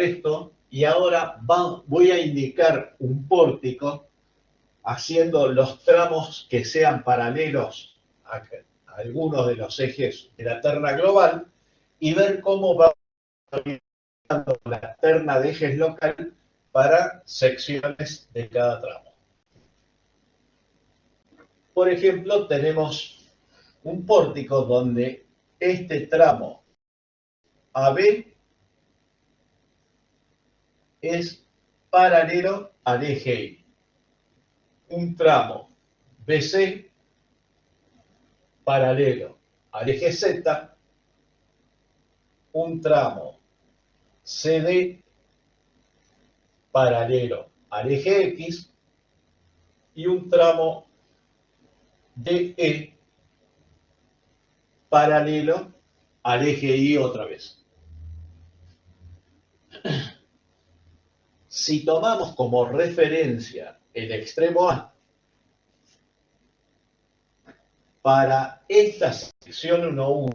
esto y ahora voy a indicar un pórtico haciendo los tramos que sean paralelos a algunos de los ejes de la terna global y ver cómo va la terna de ejes local para secciones de cada tramo. Por ejemplo, tenemos un pórtico donde este tramo AB es paralelo al eje Y. Un tramo BC paralelo al eje Z, un tramo CD paralelo al eje X y un tramo DE paralelo al eje Y otra vez. Si tomamos como referencia el extremo A, para esta sección 1,1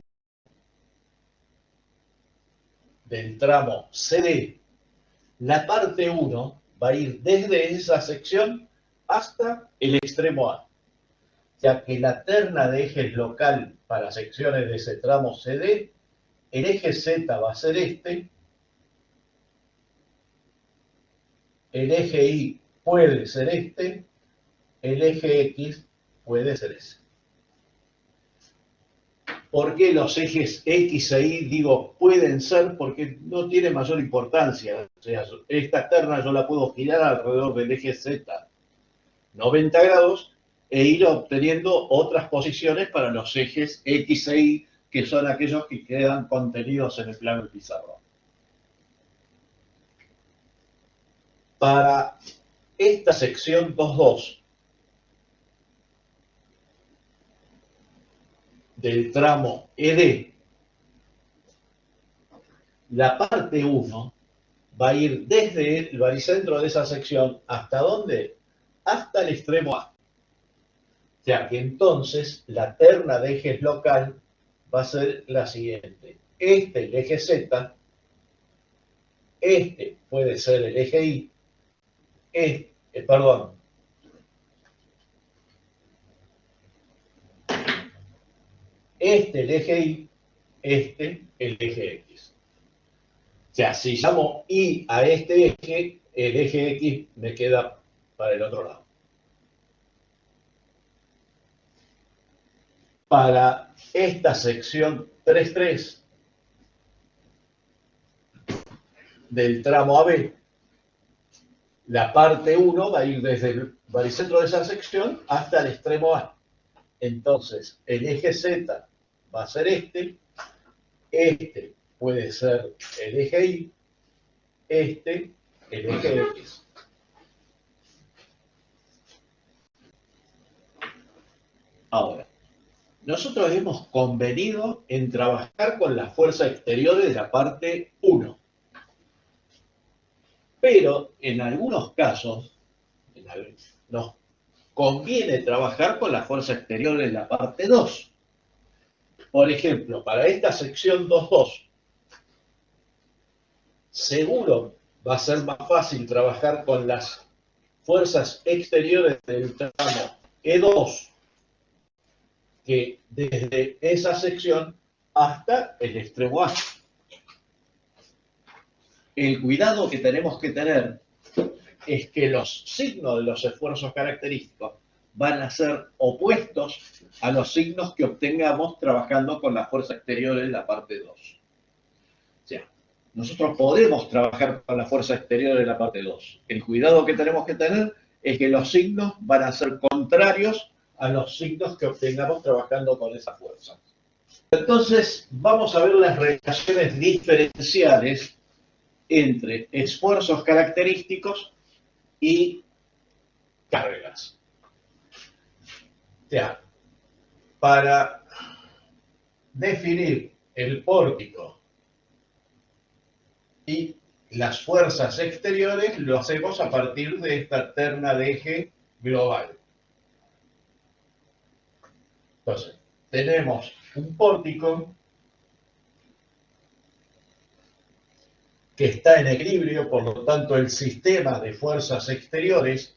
del tramo CD, la parte 1 va a ir desde esa sección hasta el extremo A, ya que la terna de ejes local para secciones de ese tramo CD, el eje Z va a ser este, el eje Y puede ser este, el eje X puede ser ese. ¿Por qué los ejes X e Y digo pueden ser? Porque no tiene mayor importancia. O sea, esta terna yo la puedo girar alrededor del eje Z 90 grados e ir obteniendo otras posiciones para los ejes X e Y, que son aquellos que quedan contenidos en el plano del pizarrón. Para esta sección 2,2 del tramo ED, la parte 1 va a ir desde el baricentro de esa sección hasta ¿dónde? Hasta el extremo A. O sea que entonces la terna de ejes local va a ser la siguiente. Este el eje Z, este puede ser el eje Y, perdón, este el eje Y, este el eje X. O sea, si llamo Y a este eje, el eje X me queda para el otro lado. Para esta sección 3,3 del tramo AB, la parte 1 va a ir desde el baricentro de esa sección hasta el extremo A. Entonces, el eje Z va a ser este puede ser el eje Y, el eje X. Ahora, nosotros hemos convenido en trabajar con la fuerza exterior de la parte 1. Pero en algunos casos nos conviene trabajar con la fuerza exterior en la parte 2. Por ejemplo, para esta sección 2,2, seguro va a ser más fácil trabajar con las fuerzas exteriores del tramo E2 que desde esa sección hasta el extremo A. El cuidado que tenemos que tener es que los signos de los esfuerzos característicos van a ser opuestos a los signos que obtengamos trabajando con la fuerza exterior en la parte 2. O sea, nosotros podemos trabajar con la fuerza exterior en la parte 2. El cuidado que tenemos que tener es que los signos van a ser contrarios a los signos que obtengamos trabajando con esa fuerza. Entonces, vamos a ver las relaciones diferenciales entre esfuerzos característicos y cargas. O sea, para definir el pórtico y las fuerzas exteriores lo hacemos a partir de esta terna de eje global. Entonces, tenemos un pórtico que está en equilibrio, por lo tanto el sistema de fuerzas exteriores,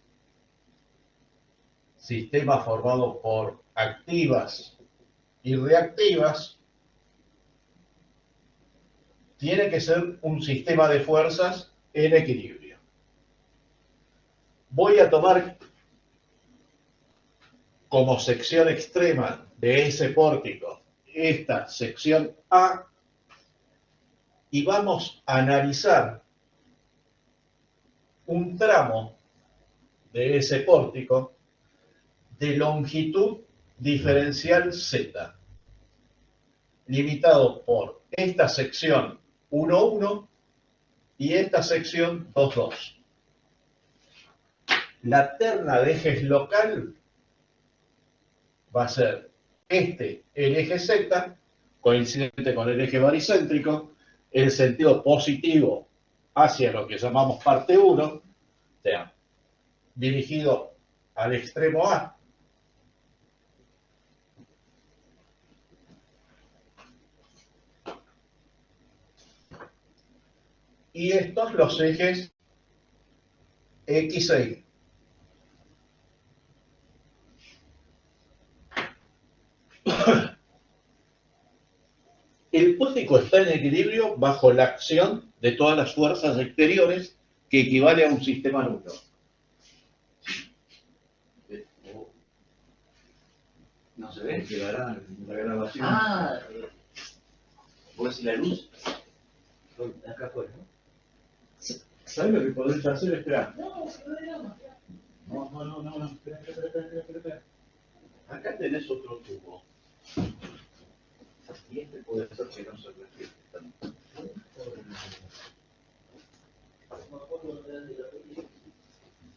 sistema formado por activas y reactivas, tiene que ser un sistema de fuerzas en equilibrio. Voy a tomar como sección extrema de ese pórtico esta sección A y vamos a analizar un tramo de ese pórtico de longitud diferencial Z, limitado por esta sección 1,1 y esta sección 2,2. La terna de ejes local va a ser el eje Z, coincidente con el eje baricéntrico, el sentido positivo hacia lo que llamamos parte 1, o sea, dirigido al extremo A. Y estos los ejes X e Y. El pórtico está en equilibrio bajo la acción de todas las fuerzas exteriores, que equivale a un sistema nulo. No se ve. Quedará en la grabación. ¿Puedo decir la luz? Acá afuera, ¿no? ¿Sabes lo que podés hacer? Espera. No, Espera. Acá tenés otro tubo. Y este puede ser que no se refleje tanto.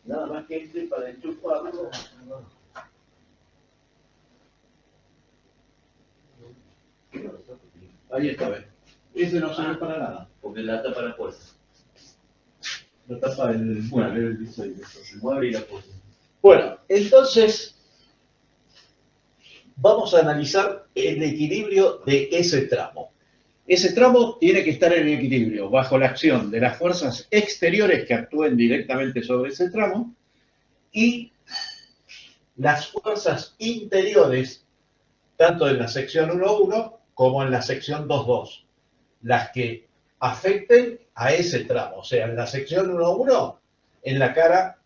Nada más que este para enchufarlo. Ahí está, ¿ves? Ese no sirve para nada. Porque la tapa la fuerza. Lo tapa el mueble, el diseño. Se mueve y la fuerza. Bueno, entonces vamos a analizar el equilibrio de ese tramo. Ese tramo tiene que estar en equilibrio bajo la acción de las fuerzas exteriores que actúen directamente sobre ese tramo y las fuerzas interiores, tanto en la sección 1,1 como en la sección 2,2, las que afecten a ese tramo. O sea, en la sección 1,1, en la cara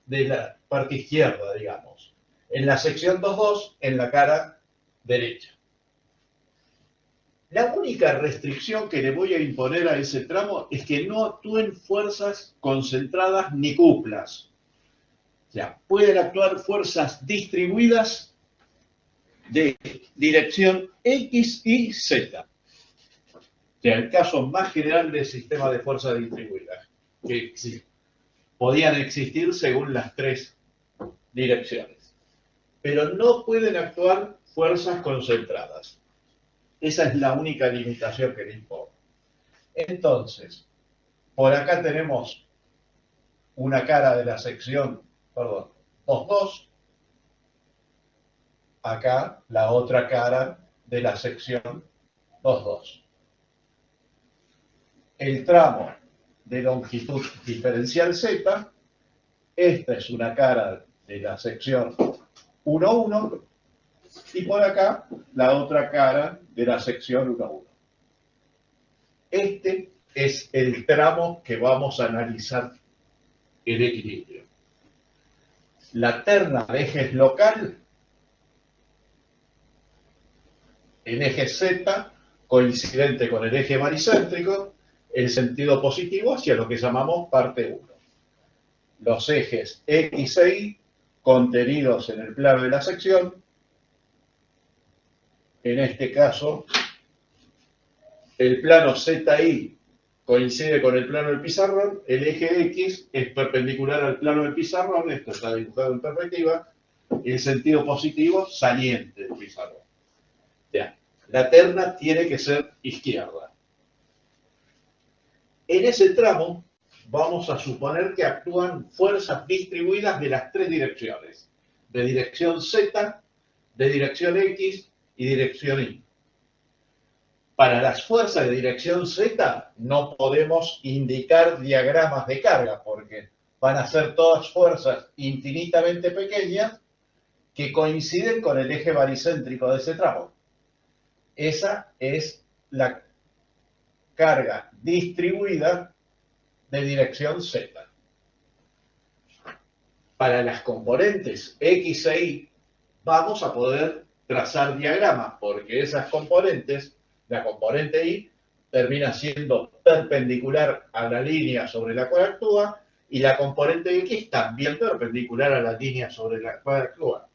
de la parte izquierda, digamos. En la sección 2,2, en la cara derecha. La única restricción que le voy a imponer a ese tramo es que no actúen fuerzas concentradas ni cuplas. O sea, pueden actuar fuerzas distribuidas de dirección X y Z. O sea, el caso más general del sistema de fuerzas distribuidas, que podían existir según las tres direcciones. Pero no pueden actuar fuerzas concentradas. Esa es la única limitación que le impongo. Entonces, por acá tenemos una cara de la sección, 2,2. Acá la otra cara de la sección 2,2. El tramo de longitud diferencial Z, esta es una cara de la sección 1,1 y por acá la otra cara de la sección 1,1. Este es el tramo que vamos a analizar el equilibrio. La terna de ejes local en eje Z, coincidente con el eje baricéntrico, el sentido positivo hacia lo que llamamos parte 1. Los ejes X e Y contenidos en el plano de la sección, en este caso, el plano ZY coincide con el plano del pizarrón, el eje X es perpendicular al plano del pizarrón, esto está dibujado en perspectiva, y el sentido positivo saliente del pizarrón. Ya, la terna tiene que ser izquierda. En ese tramo vamos a suponer que actúan fuerzas distribuidas de las tres direcciones, de dirección Z, de dirección X y dirección Y. Para las fuerzas de dirección Z no podemos indicar diagramas de carga porque van a ser todas fuerzas infinitamente pequeñas que coinciden con el eje baricéntrico de ese tramo. Esa es la carga distribuida de dirección Z. Para las componentes X e Y vamos a poder trazar diagramas porque esas componentes, la componente Y termina siendo perpendicular a la línea sobre la cual actúa y la componente X también perpendicular a la línea sobre la cual actúa.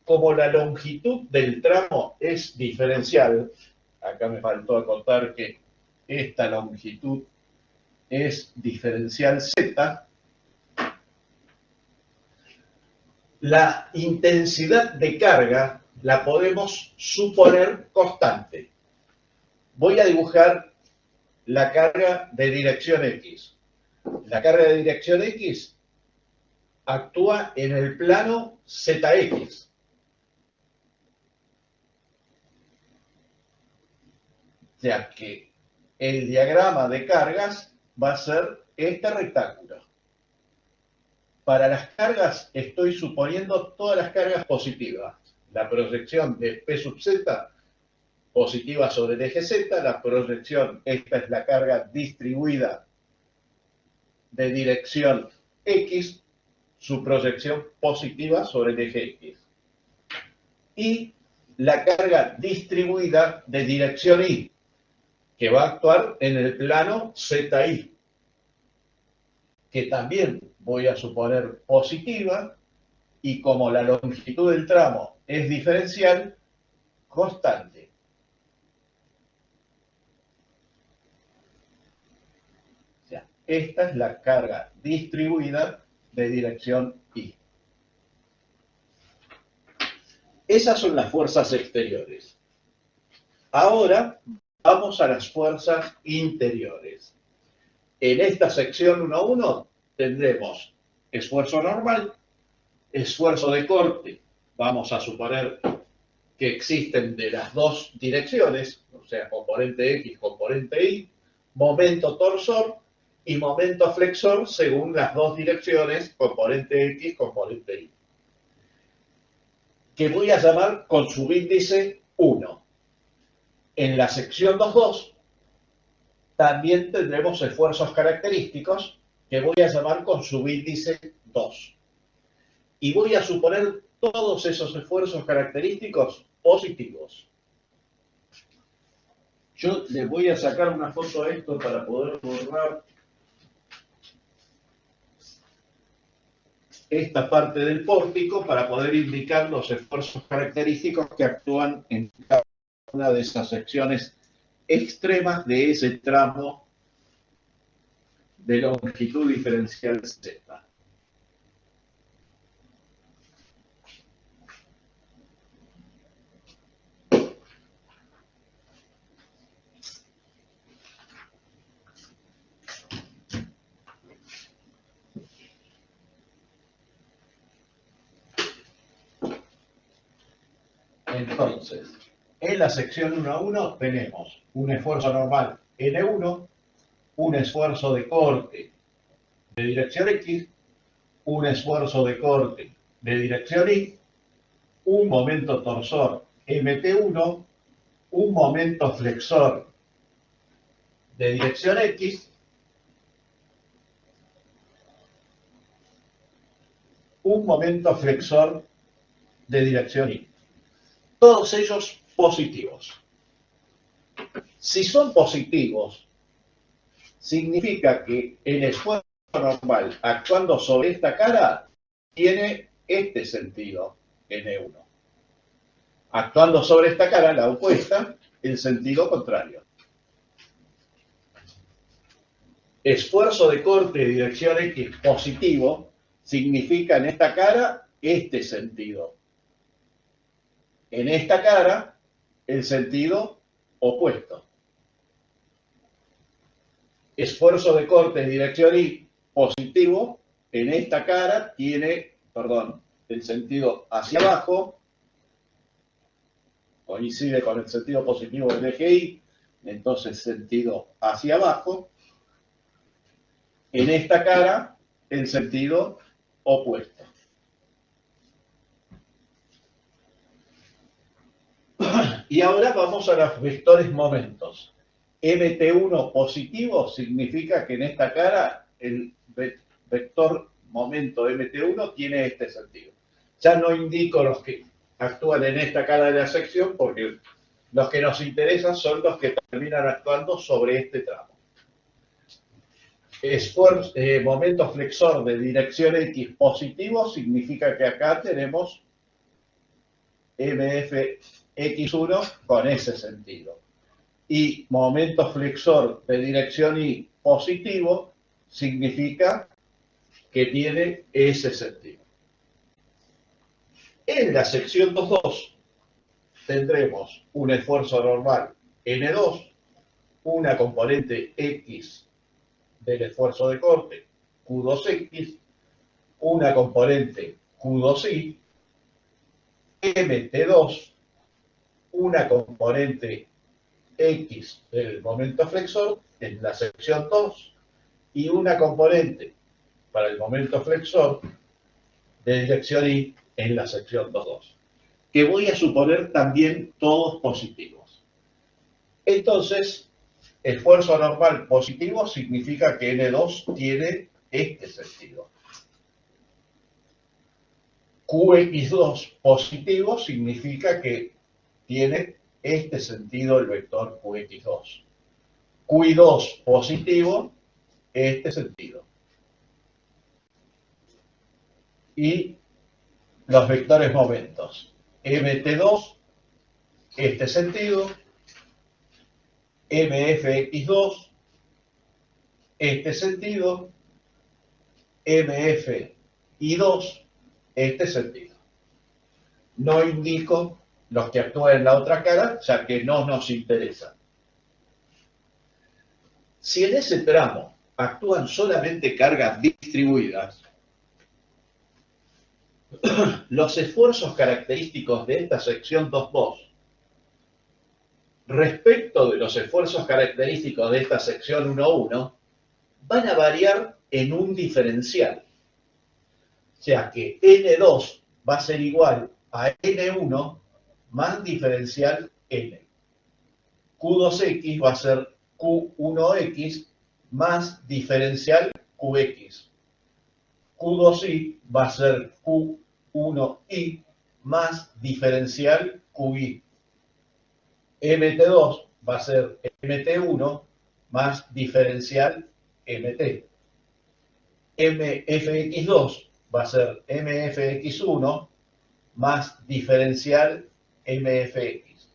Como la longitud del tramo es diferencial, acá me faltó acotar que esta longitud es diferencial Z, la intensidad de carga la podemos suponer constante. Voy a dibujar la carga de dirección X. La carga de dirección X actúa en el plano ZX. O sea que el diagrama de cargas va a ser este rectángulo. Para las cargas estoy suponiendo todas las cargas positivas. La proyección de P sub Z positiva sobre el eje Z, la proyección, esta es la carga distribuida de dirección X, su proyección positiva sobre el eje X. Y la carga distribuida de dirección Y, que va a actuar en el plano ZY, que también voy a suponer positiva, y como la longitud del tramo es diferencial, constante. O sea, esta es la carga distribuida de dirección Y. Esas son las fuerzas exteriores. Ahora vamos a las fuerzas interiores. En esta sección 1.1 tendremos esfuerzo normal, esfuerzo de corte. Vamos a suponer que existen de las dos direcciones, o sea, componente X, componente Y, momento torsor y momento flexor según las dos direcciones, componente X, componente Y, que voy a llamar con subíndice 1. En la sección 2.2 también tendremos esfuerzos característicos que voy a llamar con subíndice 2. Y voy a suponer todos esos esfuerzos característicos positivos. Yo les voy a sacar una foto a esto para poder borrar esta parte del pórtico para poder indicar los esfuerzos característicos que actúan en cada una de esas secciones extremas de ese tramo de longitud diferencial Z. Entonces, en la sección 1.1 tenemos un esfuerzo normal N1, un esfuerzo de corte de dirección X, un esfuerzo de corte de dirección Y, un momento torsor MT1, un momento flexor de dirección X, un momento flexor de dirección Y. Todos ellos positivos. Si son positivos, significa que el esfuerzo normal actuando sobre esta cara tiene este sentido, N1. Actuando sobre esta cara, la opuesta, el sentido contrario. Esfuerzo de corte de dirección X positivo significa en esta cara este sentido. En esta cara, el sentido opuesto. Esfuerzo de corte de dirección Y positivo, en esta cara tiene, el sentido hacia abajo. coincide con el sentido positivo del eje Y, entonces sentido hacia abajo. En esta cara, el sentido opuesto. Y ahora vamos a los vectores momentos. MT1 positivo significa que en esta cara el vector momento MT1 tiene este sentido. Ya no indico los que actúan en esta cara de la sección porque los que nos interesan son los que terminan actuando sobre este tramo. Momento flexor de dirección X positivo significa que acá tenemos MFX1 con ese sentido. Y momento flexor de dirección Y positivo significa que tiene ese sentido. En la sección 2.2 tendremos un esfuerzo normal N2, una componente X del esfuerzo de corte Q2X, una componente Q2Y, MT2, una componente X del momento flexor en la sección 2 y una componente para el momento flexor de dirección Y en la sección 2.2, que voy a suponer también todos positivos. Entonces, esfuerzo normal positivo significa que N2 tiene este sentido. QX2 positivo significa que tiene este sentido el vector QX2. QI2 positivo, este sentido. Y los vectores momentos. MT2, este sentido. MFX2, este sentido. MFI2, este sentido. No indico los que actúan en la otra cara, ya que no nos interesa. Si en ese tramo actúan solamente cargas distribuidas, los esfuerzos característicos de esta sección 2.2 respecto de los esfuerzos característicos de esta sección 1.1 van a variar en un diferencial. O sea que N2 va a ser igual a N1 más diferencial N. Q2X va a ser Q1X más diferencial QX. Q2Y va a ser Q1Y más diferencial QY. MT2 va a ser MT1 más diferencial MT. MFX2 va a ser MFX1 más diferencial MFX.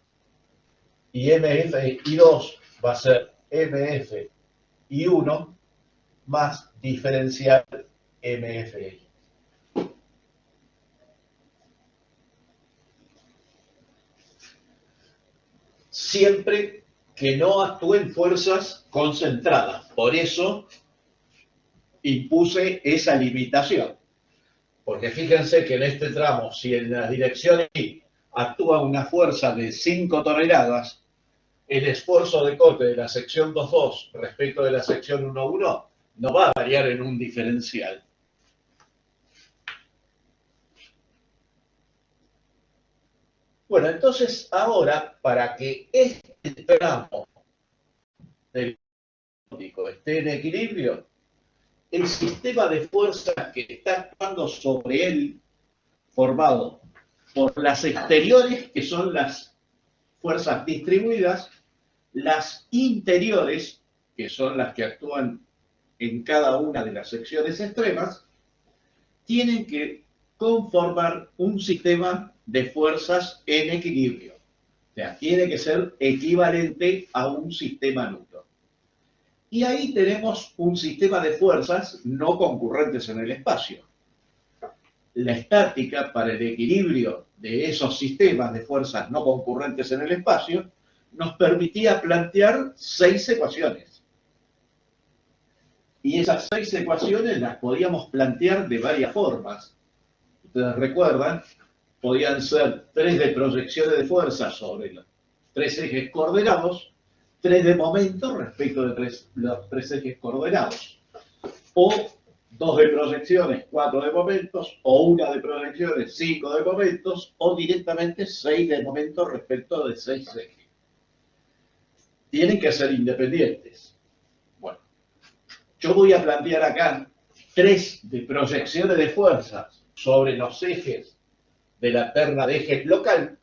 Y MFI2 va a ser MFI1 más diferencial MFI. Siempre que no actúen fuerzas concentradas. Por eso impuse esa limitación. Porque fíjense que en este tramo, si en la dirección Y actúa una fuerza de 5 toneladas, el esfuerzo de corte de la sección 2.2 respecto de la sección 1.1 no va a variar en un diferencial. Bueno, entonces ahora, para que este tramo del óptico esté en equilibrio, el sistema de fuerzas que está actuando sobre él, formado por las exteriores, que son las fuerzas distribuidas, las interiores, que son las que actúan en cada una de las secciones extremas, tienen que conformar un sistema de fuerzas en equilibrio. O sea, tiene que ser equivalente a un sistema neutro. Y ahí tenemos un sistema de fuerzas no concurrentes en el espacio. La estática para el equilibrio de esos sistemas de fuerzas no concurrentes en el espacio nos permitía plantear 6 ecuaciones. Y esas 6 ecuaciones las podíamos plantear de varias formas. Ustedes recuerdan podían ser 3 de proyecciones de fuerza sobre los 3 ejes coordenados, 3 de momento respecto de los 3 ejes coordenados, o 2 de proyecciones, 4 de momentos, o 1 de proyecciones, 5 de momentos, o directamente 6 de momentos respecto de 6 ejes. Tienen que ser independientes. Bueno, yo voy a plantear acá 3 de proyecciones de fuerzas sobre los ejes de la terna de ejes local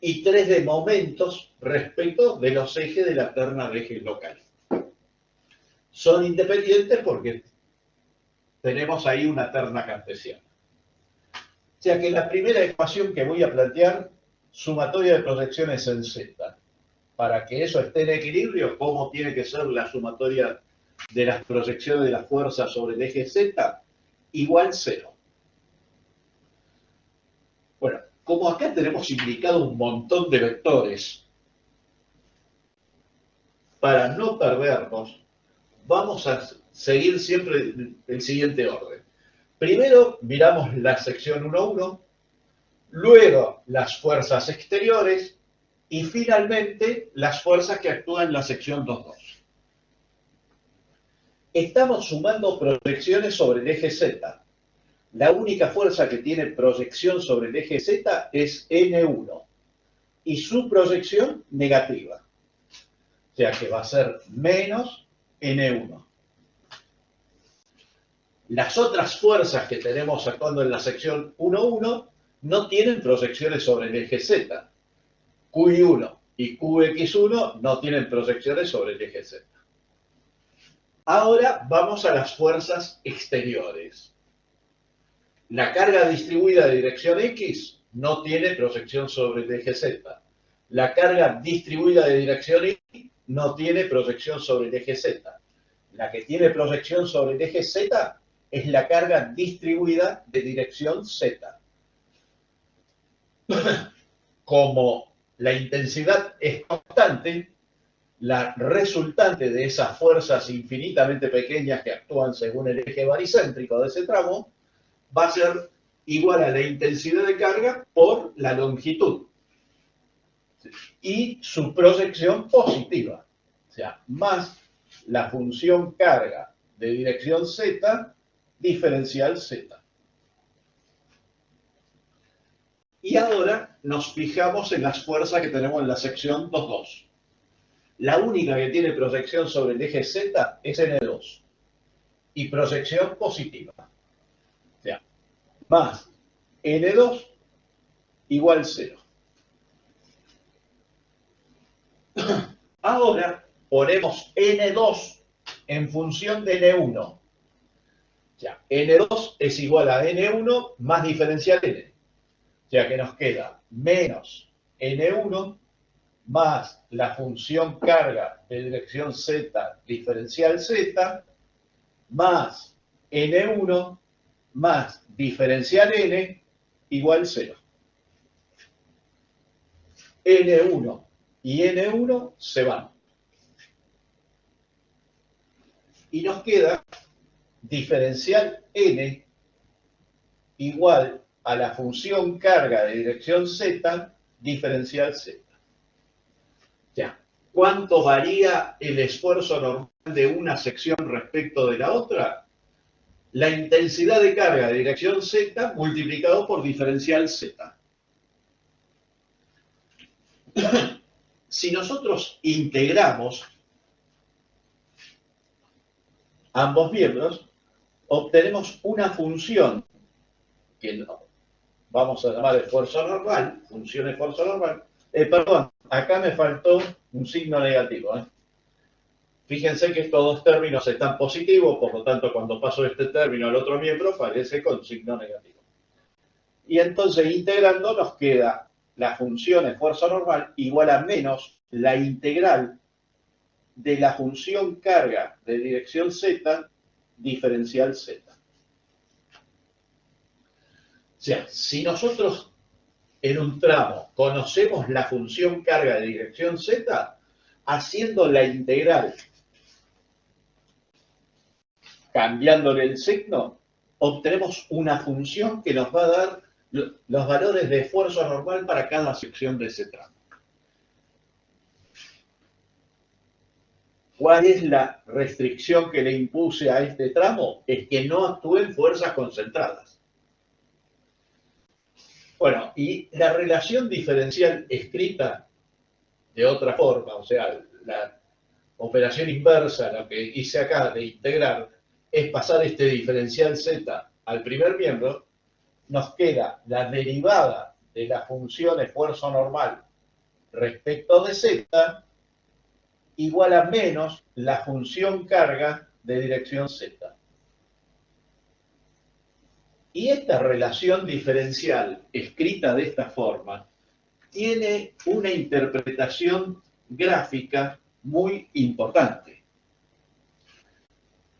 y 3 de momentos respecto de los ejes de la terna de ejes local. Son independientes porque tenemos ahí una terna cartesiana. O sea que la primera ecuación que voy a plantear, sumatoria de proyecciones en Z. Para que eso esté en equilibrio, ¿cómo tiene que ser la sumatoria de las proyecciones de las fuerzas sobre el eje Z? Igual 0. Bueno, como acá tenemos indicado un montón de vectores, para no perdernos, vamos a seguir siempre el siguiente orden. Primero miramos la sección 1,1, luego las fuerzas exteriores y finalmente las fuerzas que actúan en la sección 2,2. Estamos sumando proyecciones sobre el eje Z. La única fuerza que tiene proyección sobre el eje Z es N1 y su proyección negativa. O sea que va a ser menos N1. Las otras fuerzas que tenemos actuando en la sección 1,1 no tienen proyecciones sobre el eje Z. Qi1 y Qx1 no tienen proyecciones sobre el eje Z. Ahora vamos a las fuerzas exteriores. La carga distribuida de dirección X no tiene proyección sobre el eje Z. La carga distribuida de dirección Y no tiene proyección sobre el eje Z. La que tiene proyección sobre el eje Z es la carga distribuida de dirección Z. Como la intensidad es constante, la resultante de esas fuerzas infinitamente pequeñas que actúan según el eje baricéntrico de ese tramo va a ser igual a la intensidad de carga por la longitud y su proyección positiva, o sea, más la función carga de dirección Z diferencial Z. Y ahora nos fijamos en las fuerzas que tenemos en la sección 2,2. La única que tiene proyección sobre el eje Z es N2 y proyección positiva. O sea, más N2 igual 0. Ahora ponemos N2 en función de N1. O sea, N2 es igual a N1 más diferencial N. O sea que nos queda menos N1 más la función carga de dirección Z diferencial Z, más N1 más diferencial N igual 0. N1 y N1 se van. Y nos queda diferencial N igual a la función carga de dirección Z diferencial Z. Ya, ¿cuánto varía el esfuerzo normal de una sección respecto de la otra? La intensidad de carga de dirección Z multiplicado por diferencial Z. Si nosotros integramos ambos miembros, obtenemos una función que vamos a llamar esfuerzo normal, función esfuerzo normal. Perdón, acá me faltó un signo negativo. Fíjense que estos dos términos están positivos, por lo tanto, cuando paso este término al otro miembro, aparece con signo negativo. Y entonces, integrando, nos queda la función esfuerzo normal igual a menos la integral de la función carga de dirección Z diferencial Z. O sea, si nosotros en un tramo conocemos la función carga de dirección Z, haciendo la integral, cambiándole el signo, obtenemos una función que nos va a dar los valores de esfuerzo normal para cada sección de ese tramo. ¿Cuál es la restricción que le impuse a este tramo? Es que no actúen fuerzas concentradas. Bueno, y la relación diferencial escrita de otra forma, o sea, la operación inversa, lo que hice acá de integrar, es pasar este diferencial z al primer miembro, nos queda la derivada de la función esfuerzo normal respecto de z igual a menos la función carga de dirección z. Y esta relación diferencial, escrita de esta forma, tiene una interpretación gráfica muy importante.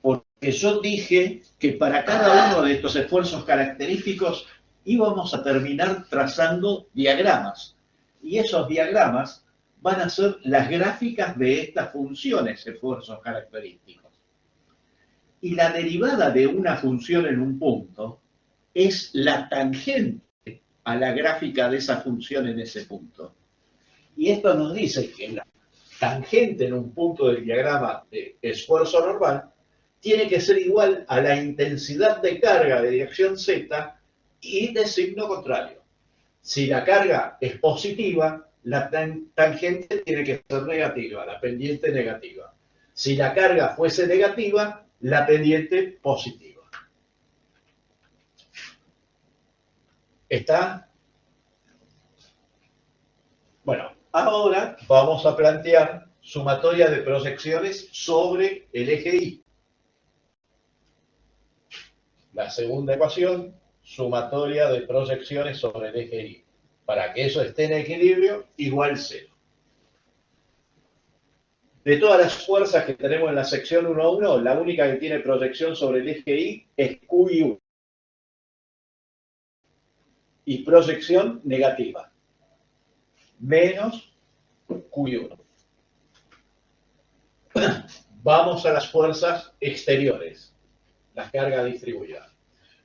Porque yo dije que para cada uno de estos esfuerzos característicos íbamos a terminar trazando diagramas. Y esos diagramas van a ser las gráficas de estas funciones, esfuerzos característicos. Y la derivada de una función en un punto es la tangente a la gráfica de esa función en ese punto. Y esto nos dice que la tangente en un punto del diagrama de esfuerzo normal tiene que ser igual a la intensidad de carga de dirección z y de signo contrario. Si la carga es positiva, la tangente tiene que ser negativa, la pendiente negativa. Si la carga fuese negativa, la pendiente positiva. ¿Está? Bueno, ahora vamos a plantear sumatoria de proyecciones sobre el eje Y. La segunda ecuación, sumatoria de proyecciones sobre el eje Y. Para que eso esté en equilibrio, igual 0. De todas las fuerzas que tenemos en la sección 1-1, la única que tiene proyección sobre el eje Y es QI1. Y proyección negativa. Menos QI1. Vamos a las fuerzas exteriores. La carga distribuida.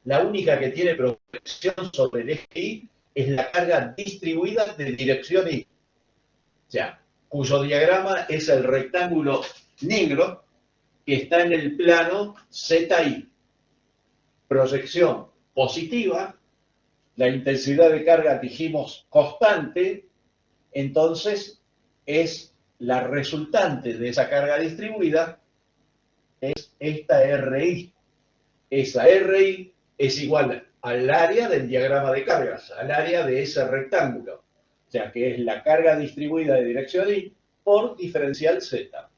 La única que tiene proyección sobre el eje Y es la carga distribuida de dirección Y. O sea, cuyo diagrama es el rectángulo negro que está en el plano ZI. Proyección positiva, la intensidad de carga dijimos constante, entonces es la resultante de esa carga distribuida, es esta RI. Esa RI es igual al área del diagrama de cargas, al área de ese rectángulo. O sea, que es la carga distribuida de dirección Y por diferencial Z.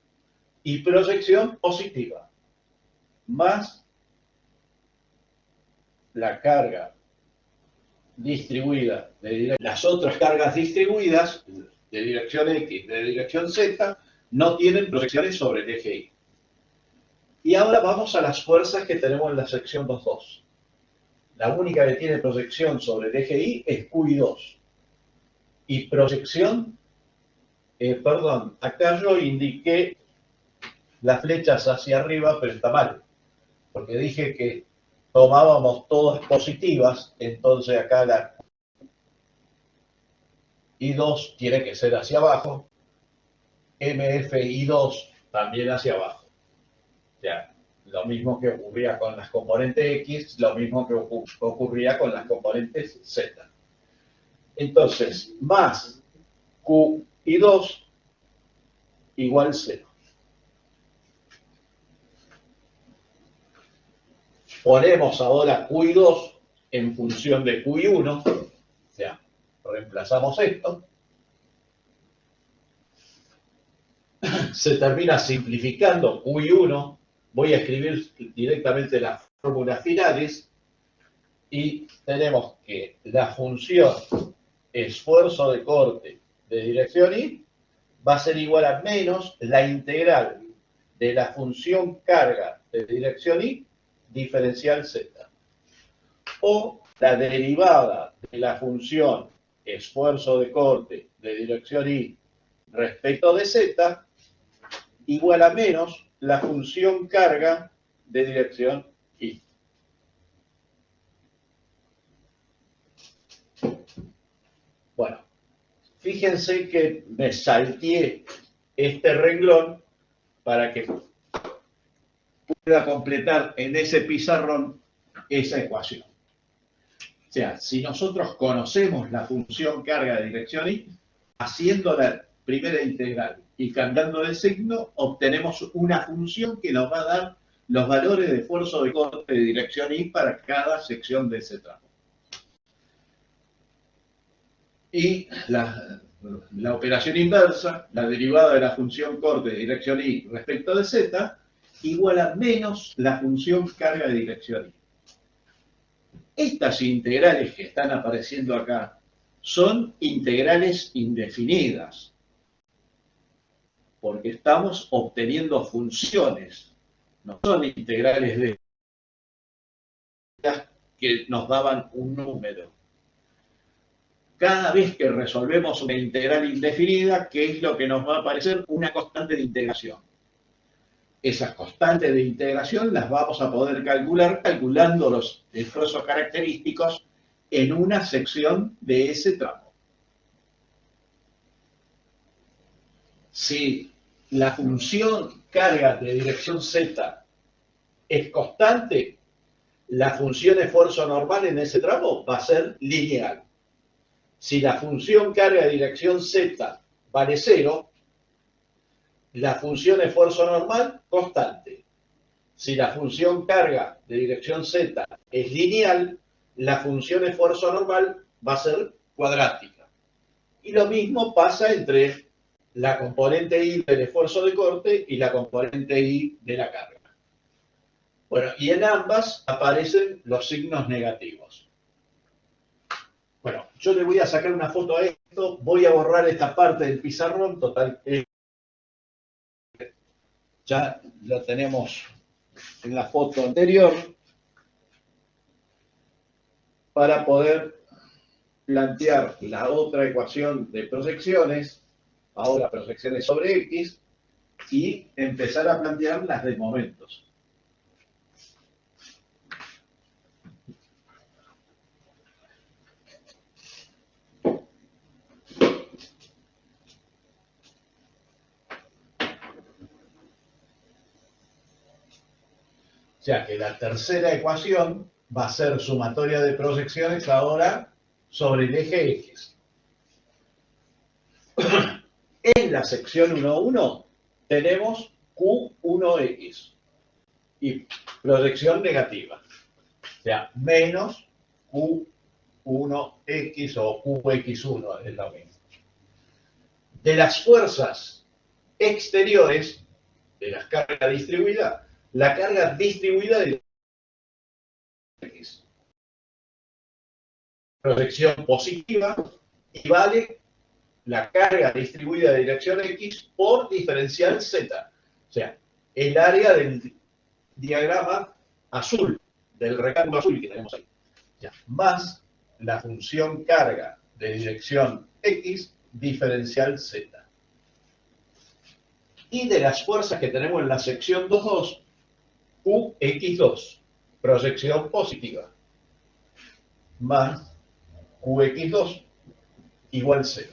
Y proyección positiva, más la carga distribuida de las otras cargas distribuidas de dirección X, de dirección Z, no tienen proyecciones sobre el eje Y. Y ahora vamos a las fuerzas que tenemos en la sección 2.2. La única que tiene proyección sobre el eje Y es QI2. Y proyección, acá yo indiqué las flechas hacia arriba, pero está mal. Porque dije que tomábamos todas positivas, entonces acá la I2 tiene que ser hacia abajo, MFI2 también hacia abajo. Ya, lo mismo que ocurría con las componentes X, lo mismo que ocurría con las componentes Z. Entonces, más QI2 igual 0. Ponemos ahora QI2 en función de QI1, o sea, reemplazamos esto. Se termina simplificando QI1. Voy a escribir directamente las fórmulas finales y tenemos que la función esfuerzo de corte de dirección Y va a ser igual a menos la integral de la función carga de dirección Y diferencial Z. O la derivada de la función esfuerzo de corte de dirección Y respecto de Z igual a menos la función carga de dirección Y. Bueno, fíjense que me salteé este renglón para que pueda completar en ese pizarrón esa ecuación. O sea, si nosotros conocemos la función carga de dirección Y, haciendo la primera integral y cambiando de signo, obtenemos una función que nos va a dar los valores de esfuerzo de corte de dirección Y para cada sección de ese tramo. Y la operación inversa, la derivada de la función corte de dirección Y respecto de Z, igual a menos la función carga de dirección Y. Estas integrales que están apareciendo acá son integrales indefinidas, porque estamos obteniendo funciones, no son integrales de que nos daban un número. Cada vez que resolvemos una integral indefinida, ¿qué es lo que nos va a aparecer? Una constante de integración. Esas constantes de integración las vamos a poder calcular calculando los esfuerzos característicos en una sección de ese tramo. Si la función carga de dirección Z es constante, la función esfuerzo normal en ese tramo va a ser lineal. Si la función carga de dirección Z vale 0, la función esfuerzo normal constante. Si la función carga de dirección Z es lineal, la función esfuerzo normal va a ser cuadrática. Y lo mismo pasa entre la componente Y del esfuerzo de corte y la componente Y de la carga. Bueno, y en ambas aparecen los signos negativos. Bueno, yo le voy a sacar una foto a esto, voy a borrar esta parte del pizarrón, total, ya lo tenemos en la foto anterior, para poder plantear la otra ecuación de proyecciones, ahora proyecciones sobre X, y empezar a plantear las de momentos. O sea que la tercera ecuación va a ser sumatoria de proyecciones ahora sobre el eje X. En la sección 1.1 tenemos Q1X y proyección negativa. O sea, menos Q1X o QX1 es lo mismo. De las fuerzas exteriores de las cargas distribuidas, la carga distribuida de X. Proyección positiva equivale la carga distribuida de dirección X por diferencial Z. O sea, el área del diagrama azul, del rectángulo azul que tenemos ahí. Ya, más la función carga de dirección X diferencial Z. Y de las fuerzas que tenemos en la sección 2.2, QX2, proyección positiva, más QX2 igual 0.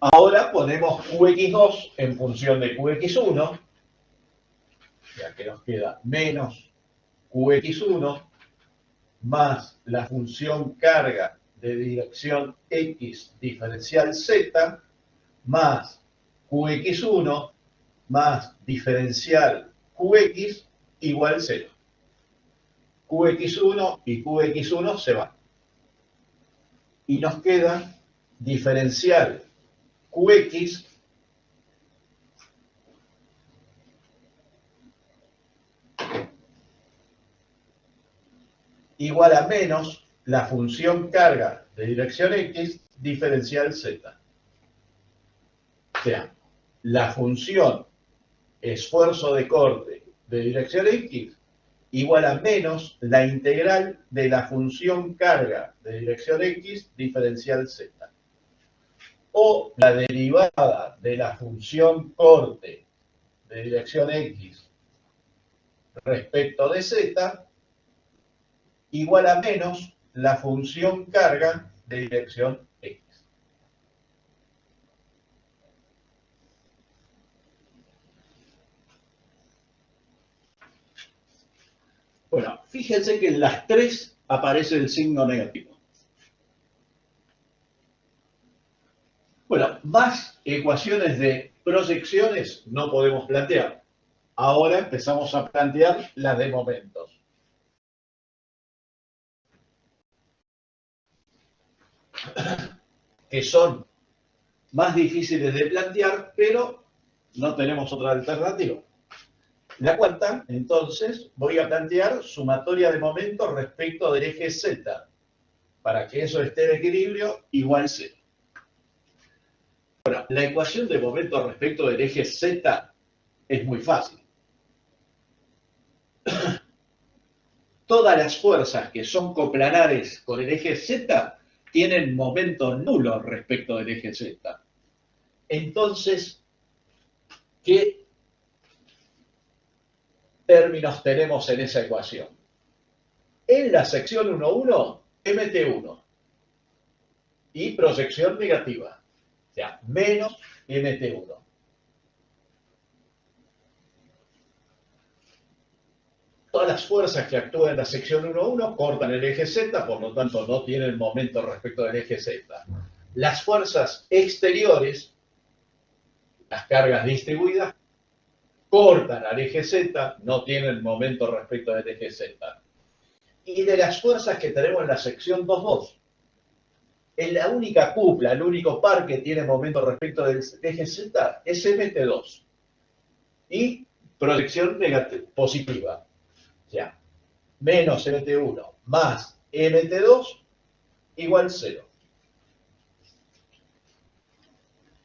Ahora ponemos QX2 en función de QX1, ya que nos queda menos QX1 más la función carga de dirección X diferencial Z más QX1 más diferencial QX igual 0. QX1 y QX1 se van. Y nos queda diferencial QX igual a menos la función carga de dirección X diferencial Z. O sea, la función esfuerzo de corte de dirección X igual a menos la integral de la función carga de dirección X diferencial Z. O la derivada de la función corte de dirección X respecto de Z igual a menos la función carga de dirección X. Bueno, fíjense que en las tres aparece el signo negativo. Bueno, más ecuaciones de proyecciones no podemos plantear. Ahora empezamos a plantear las de momentos. Que son más difíciles de plantear, pero no tenemos otra alternativa. La cuarta, entonces, voy a plantear sumatoria de momentos respecto del eje Z, para que eso esté en equilibrio igual 0. Bueno, la ecuación de momentos respecto del eje Z es muy fácil. Todas las fuerzas que son coplanares con el eje Z tienen momentos nulos respecto del eje Z. Entonces, ¿qué términos tenemos en esa ecuación? En la sección 1,1, MT1 y proyección negativa, o sea, menos MT1. Todas las fuerzas que actúan en la sección 1,1 cortan el eje Z, por lo tanto no tienen momento respecto del eje Z. Las fuerzas exteriores, las cargas distribuidas, cortan al eje Z, no tienen momento respecto del eje Z. Y de las fuerzas que tenemos en la sección 2,2, en la única cupla, el único par que tiene momento respecto del eje Z es MT2. Y proyección positiva. O sea, menos MT1 más MT2 igual 0.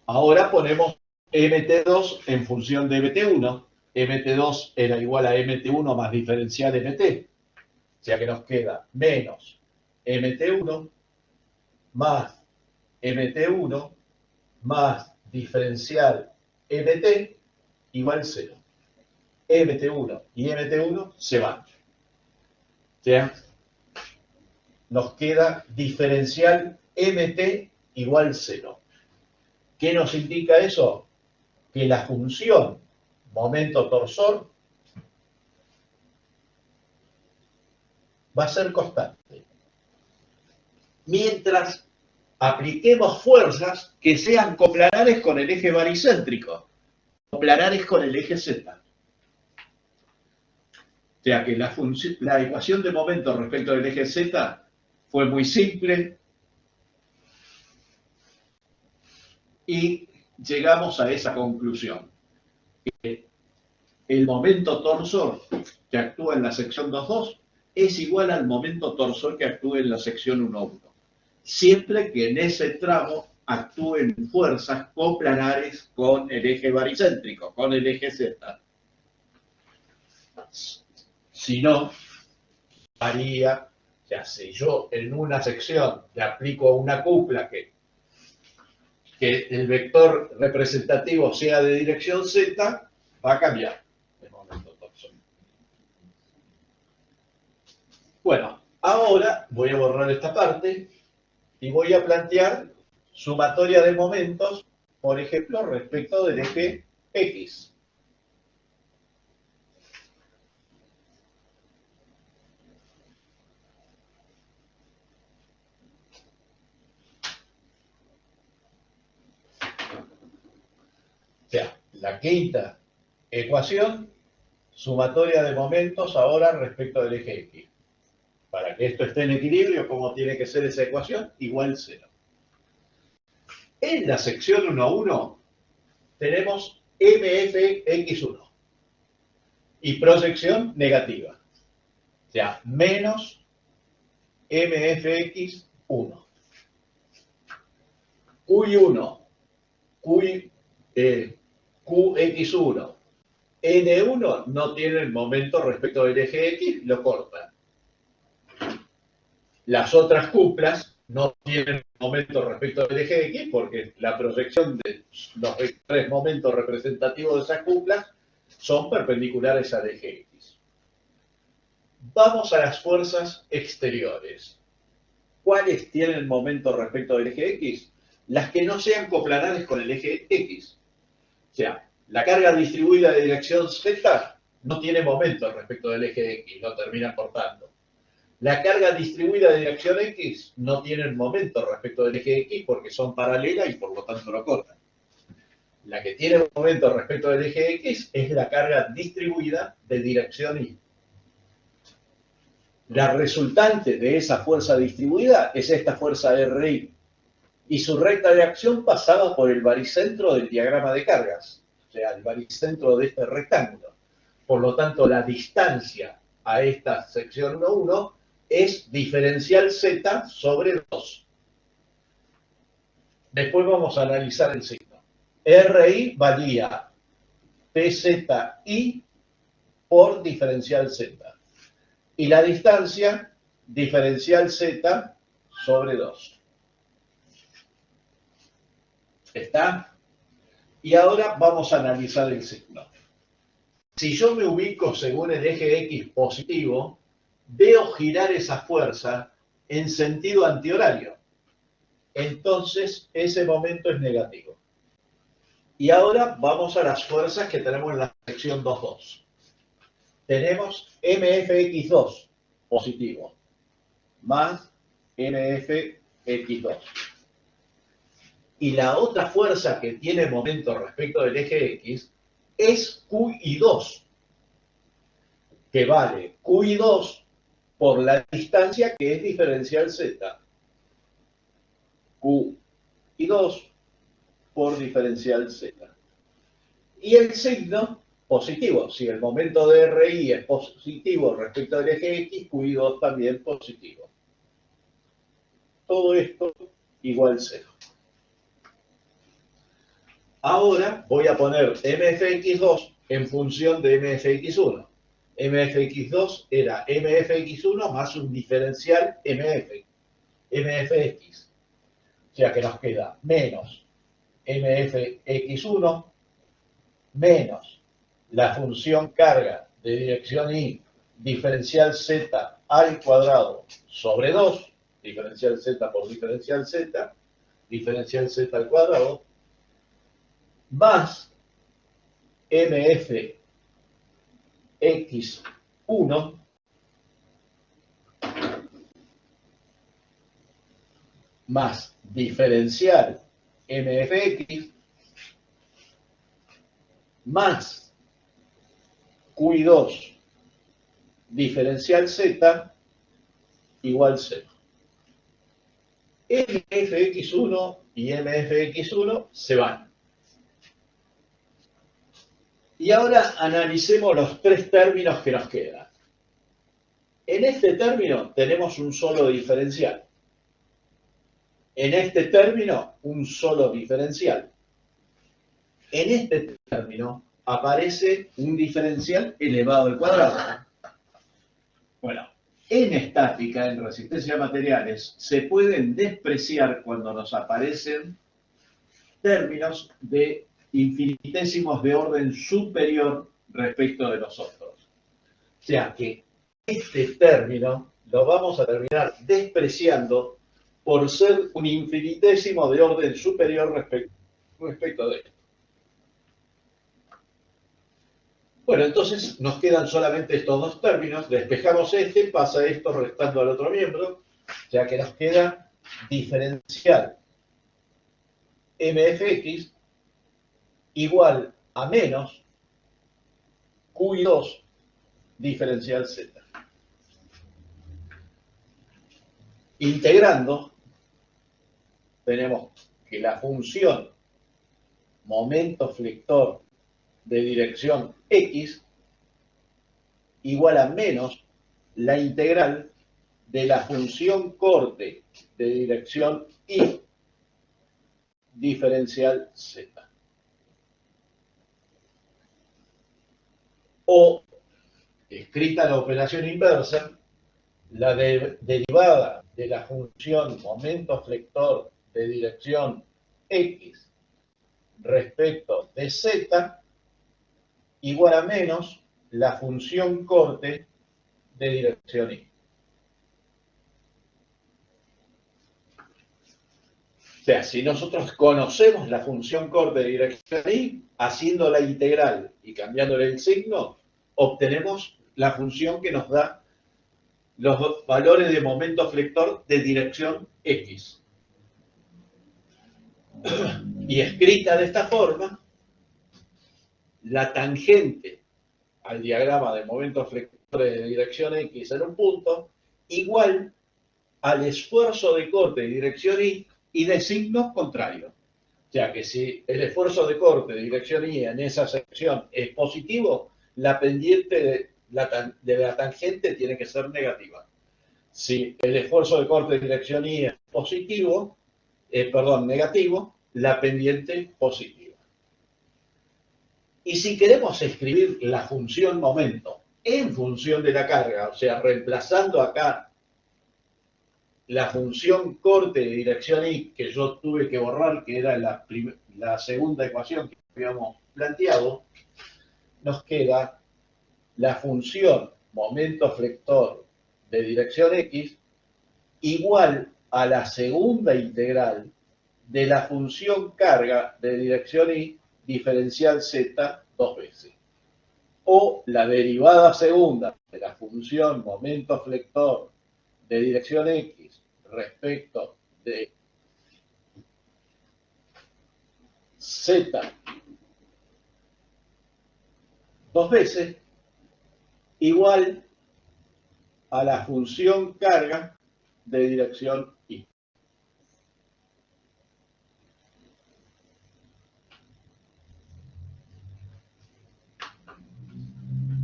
Ahora ponemos MT2 en función de MT1. MT2 era igual a MT1 más diferencial MT. O sea que nos queda menos MT1 más MT1 más diferencial MT igual 0. MT1 y MT1 se van. O sea, nos queda diferencial MT igual 0. ¿Qué nos indica eso? Que la función momento torsor va a ser constante. Mientras apliquemos fuerzas que sean coplanares con el eje baricéntrico, coplanares con el eje Z. O sea que la ecuación de momento respecto del eje Z fue muy simple y llegamos a esa conclusión. El momento torsor que actúa en la sección 2,2 es igual al momento torsor que actúa en la sección 1,1. Siempre que en ese tramo actúen fuerzas coplanares con el eje baricéntrico, con el eje Z. Si no, haría, ya sé, yo en una sección le aplico una cupla que el vector representativo sea de dirección Z, va a cambiar el momento torsor. Bueno, ahora voy a borrar esta parte y voy a plantear sumatoria de momentos, por ejemplo, respecto del eje X. O sea, la quinta ecuación, sumatoria de momentos ahora respecto del eje X. Para que esto esté en equilibrio, ¿cómo tiene que ser esa ecuación? Igual 0. En la sección 1,1 tenemos MFX1 y proyección negativa. O sea, menos MFX1. QI1, QX1, N1 no tienen momento respecto del eje X, lo cortan. Las otras cuplas no tienen momento respecto del eje X porque la proyección de los tres momentos representativos de esas cuplas son perpendiculares al eje X. Vamos a las fuerzas exteriores. ¿Cuáles tienen momento respecto del eje X? Las que no sean coplanales con el eje X. O sea, la carga distribuida de dirección Z no tiene momento respecto del eje X, lo termina cortando. La carga distribuida de dirección X no tiene momento respecto del eje X porque son paralelas y por lo tanto lo cortan. La que tiene momento respecto del eje X es la carga distribuida de dirección Y. La resultante de esa fuerza distribuida es esta fuerza RI. Y su recta de acción pasaba por el baricentro del diagrama de cargas, o sea, el baricentro de este rectángulo. Por lo tanto, la distancia a esta sección 1,1 es diferencial Z sobre 2. Después vamos a analizar el signo. RI valía PZI por diferencial Z. Y la distancia, diferencial Z sobre 2. ¿Está? Y ahora vamos a analizar el signo. Si yo me ubico según el eje X positivo, veo girar esa fuerza en sentido antihorario. Entonces, ese momento es negativo. Y ahora vamos a las fuerzas que tenemos en la sección 2,2. Tenemos MFX2 positivo más MFX2. Y la otra fuerza que tiene momento respecto del eje X es QI2, que vale QI2 por la distancia que es diferencial Z. QI2 por diferencial Z. Y el signo positivo. Si el momento de RI es positivo respecto del eje X, QI2 también positivo. Todo esto igual 0. Ahora voy a poner MFX2 en función de MFX1. MFX2 era MFX1 más un diferencial MFX. O sea que nos queda menos MFX1 menos la función carga de dirección Y diferencial Z al cuadrado sobre 2, diferencial Z por diferencial Z al cuadrado, más MFX1 más diferencial MFX más QI2 diferencial Z igual 0. MFX1 y MFX1 se van. Y ahora analicemos los tres términos que nos quedan. En este término tenemos un solo diferencial. En este término, un solo diferencial. En este término aparece un diferencial elevado al cuadrado. Bueno, en estática, en resistencia a materiales, se pueden despreciar cuando nos aparecen términos de infinitésimos de orden superior respecto de los otros. O sea que este término lo vamos a terminar despreciando por ser un infinitésimo de orden superior respecto de esto. Bueno, entonces nos quedan solamente estos dos términos, despejamos este, pasa esto restando al otro miembro, ya que nos queda diferencial MFX igual a menos QI2 diferencial Z. Integrando, tenemos que la función momento flector de dirección X igual a menos la integral de la función corte de dirección Y diferencial Z. O, escrita la operación inversa, la derivada de la función momento flector de dirección X respecto de Z igual a menos la función corte de dirección Y. O sea, si nosotros conocemos la función corte de dirección Y, haciendo la integral y cambiándole el signo, obtenemos la función que nos da los valores de momento flector de dirección X. Y escrita de esta forma, la tangente al diagrama de momentos flectores de dirección X en un punto, igual al esfuerzo de corte de dirección y de signos contrarios. O sea que si el esfuerzo de corte de dirección Y en esa sección es positivo, la pendiente de la tangente tiene que ser negativa. Si el esfuerzo de corte de dirección Y es positivo, negativo, la pendiente positiva. Y si queremos escribir la función momento en función de la carga, o sea, reemplazando acá la función corte de dirección Y que yo tuve que borrar, que era la segunda ecuación que habíamos planteado, nos queda la función momento flector de dirección X igual a la segunda integral de la función carga de dirección Y diferencial Z dos veces. O la derivada segunda de la función momento flector de dirección X respecto de Z dos veces igual a la función carga de dirección Y.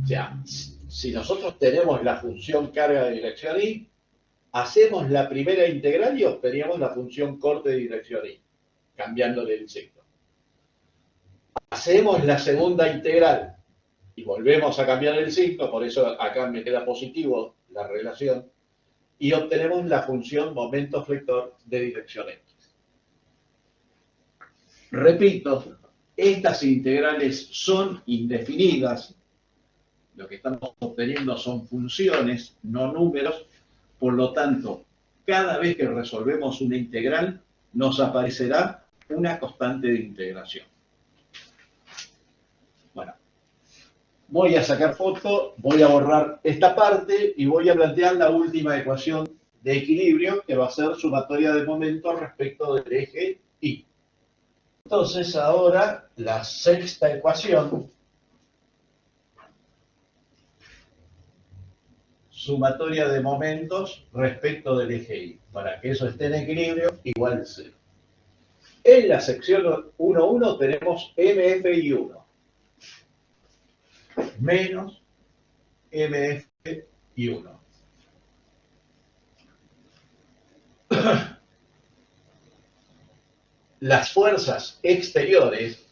O sea, si nosotros tenemos la función carga de dirección Y, hacemos la primera integral y obtenemos la función corte de dirección Y, cambiándole el signo. Hacemos la segunda integral y volvemos a cambiar el signo, por eso acá me queda positivo la relación, y obtenemos la función momento flector de dirección X. Repito, estas integrales son indefinidas. Lo que estamos obteniendo son funciones, no números. Por lo tanto, cada vez que resolvemos una integral, nos aparecerá una constante de integración. Bueno, voy a sacar foto, voy a borrar esta parte y voy a plantear la última ecuación de equilibrio, que va a ser sumatoria de momentos respecto del eje Y. Entonces, ahora la sexta ecuación, sumatoria de momentos respecto del eje Y. Para que eso esté en equilibrio, igual 0. En la sección 1,1 tenemos MFI1 menos MFI1. Las fuerzas exteriores,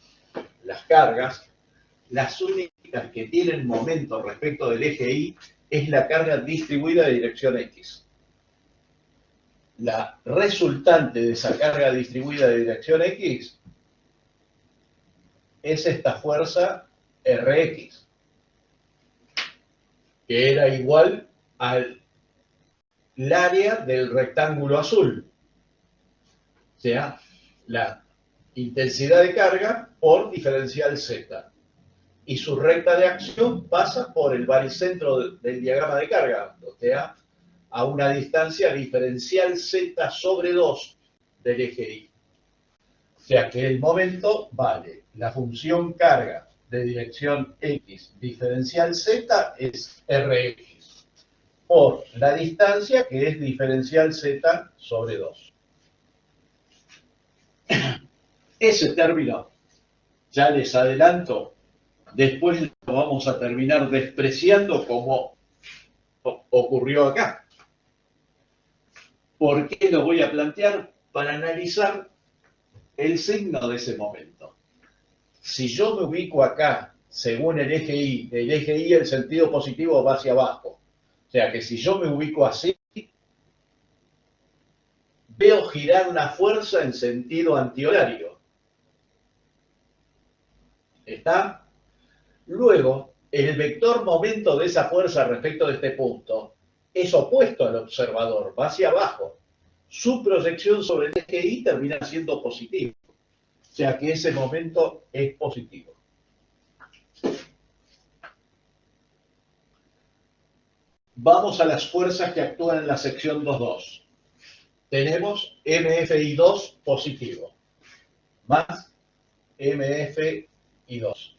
las cargas, las únicas que tienen momento respecto del eje Y es la carga distribuida de dirección X. La resultante de esa carga distribuida de dirección X es esta fuerza Rx, que era igual al área del rectángulo azul. O sea, la intensidad de carga por diferencial Z. Y su recta de acción pasa por el baricentro del diagrama de carga, o sea, a una distancia diferencial Z sobre 2 del eje Y. O sea que el momento vale la función carga de dirección X diferencial Z es Rx por la distancia que es diferencial Z sobre 2. Ese término, ya les adelanto, después lo vamos a terminar despreciando como ocurrió acá. ¿Por qué lo voy a plantear? Para analizar el signo de ese momento. Si yo me ubico acá, según el eje Y el sentido positivo va hacia abajo. O sea que si yo me ubico así, veo girar una fuerza en sentido antihorario. ¿Está? Luego, el vector momento de esa fuerza respecto de este punto es opuesto al observador, va hacia abajo. su proyección sobre el eje Y termina siendo positivo. O sea que ese momento es positivo. Vamos a las fuerzas que actúan en la sección 2.2. Tenemos MFI2 positivo, más MFI2.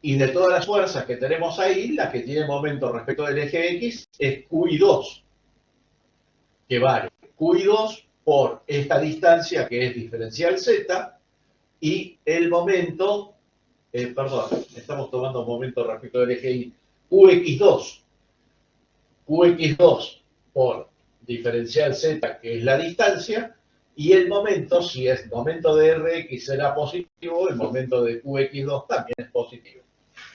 Y de todas las fuerzas que tenemos ahí, la que tiene momento respecto del eje X es QI2, que vale QI2 por esta distancia que es diferencial Z y el momento, perdón, estamos tomando momento respecto del eje Y, QX2. QX2 por diferencial Z, que es la distancia, y el momento, si es momento de Rx será positivo, el momento de QX2 también es positivo.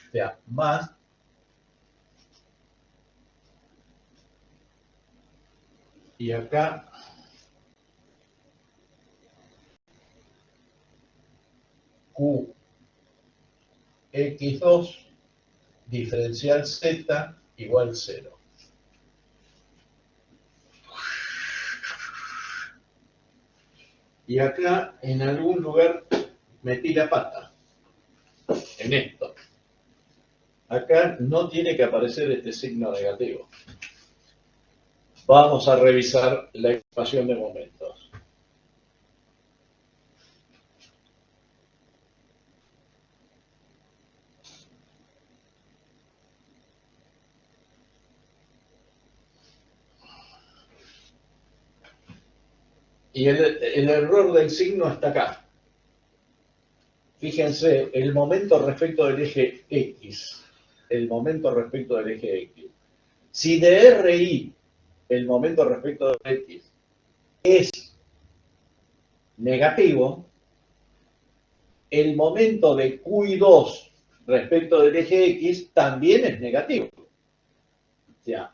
O sea, más y acá QX2 diferencial Z igual 0. Y acá en algún lugar metí la pata, en esto. Acá no tiene que aparecer este signo negativo. Vamos a revisar la ecuación de momentos. Y el error del signo está acá. Fíjense, el momento respecto del eje X. El momento respecto del eje X. Si de RI, el momento respecto del X, es negativo, el momento de QI2 respecto del eje X también es negativo. O sea,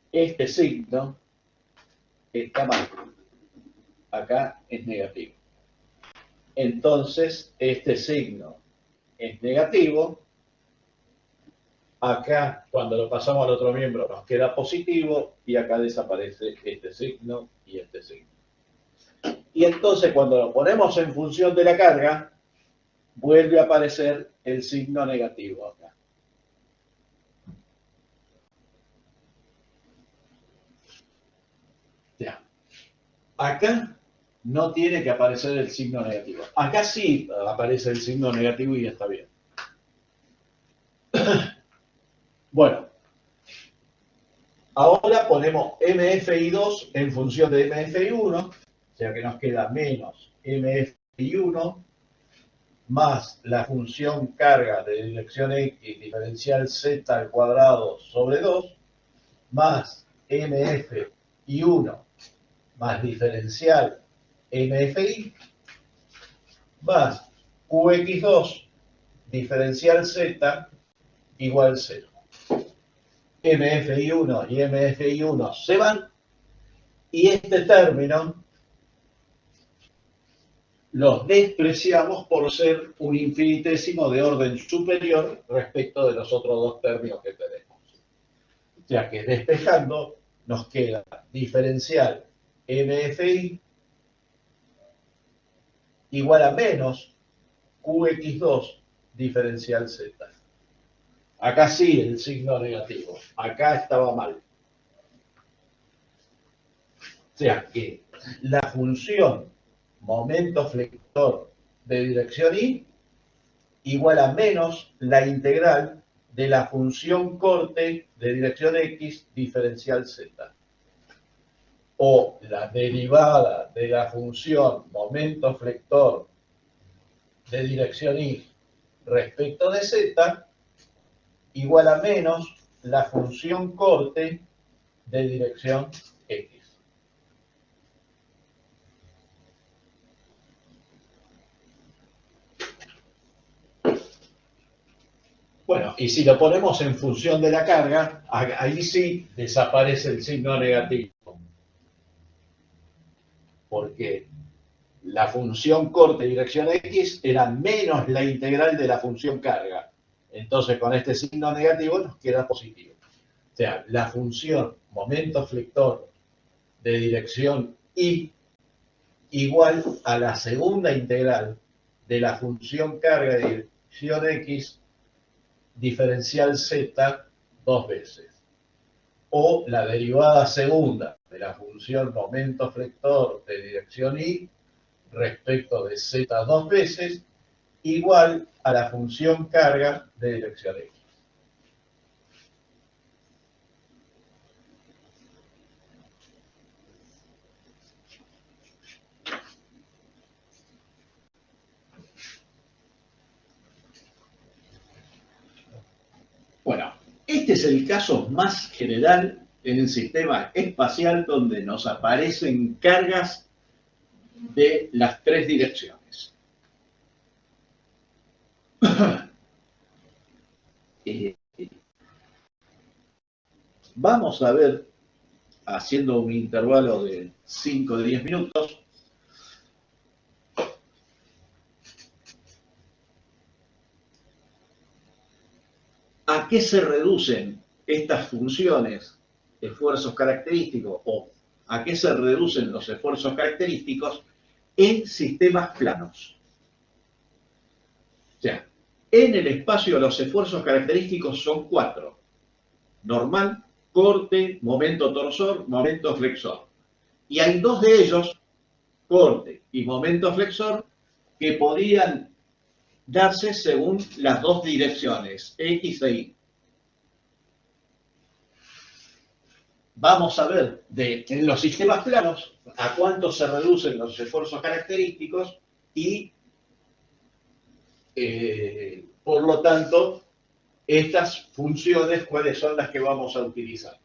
este signo está mal. Acá es negativo. Entonces, este signo es negativo. Acá, cuando lo pasamos al otro miembro, nos queda positivo y acá desaparece este signo y este signo. Y entonces, cuando lo ponemos en función de la carga, vuelve a aparecer el signo negativo acá. Ya. Acá no tiene que aparecer el signo negativo. Acá sí aparece el signo negativo y está bien. Bueno, ahora ponemos MFI2 en función de MFI1, o sea que nos queda menos MFI1 más la función carga de dirección X diferencial Z al cuadrado sobre 2, más MFI1 más diferencial MFI, más QX2 diferencial Z igual 0. MFI1 y MFI1 se van y este término los despreciamos por ser un infinitésimo de orden superior respecto de los otros dos términos que tenemos. O sea que despejando nos queda diferencial MFI igual a menos QX2 diferencial Z. Acá sí el signo negativo, acá estaba mal. O sea que la función momento flector de dirección Y igual a menos la integral de la función corte de dirección X diferencial Z. O la derivada de la función momento flector de dirección Y respecto de Z igual a menos la función corte de dirección X. Bueno, y si lo ponemos en función de la carga, ahí sí desaparece el signo negativo. Porque la función corte dirección X era menos la integral de la función carga. Entonces, con este signo negativo nos queda positivo. O sea, la función momento flector de dirección Y igual a la segunda integral de la función carga de dirección X diferencial Z dos veces. O la derivada segunda de la función momento flector de dirección Y respecto de Z dos veces igual a la función carga de dirección X. Bueno, este es el caso más general en el sistema espacial donde nos aparecen cargas de las tres direcciones. Vamos a ver, haciendo un intervalo de 5 o 10 minutos, ¿a qué se reducen estas funciones, esfuerzos característicos, o a qué se reducen los esfuerzos característicos en sistemas planos? O sea, en el espacio los esfuerzos característicos son 4. Normal, corte, momento torsor, momento flexor. Y hay 2 de ellos, corte y momento flexor, que podrían darse según las 2 direcciones, X e Y. Vamos a ver en los sistemas planos a cuánto se reducen los esfuerzos característicos y, por lo tanto, estas funciones, cuáles son las que vamos a utilizar.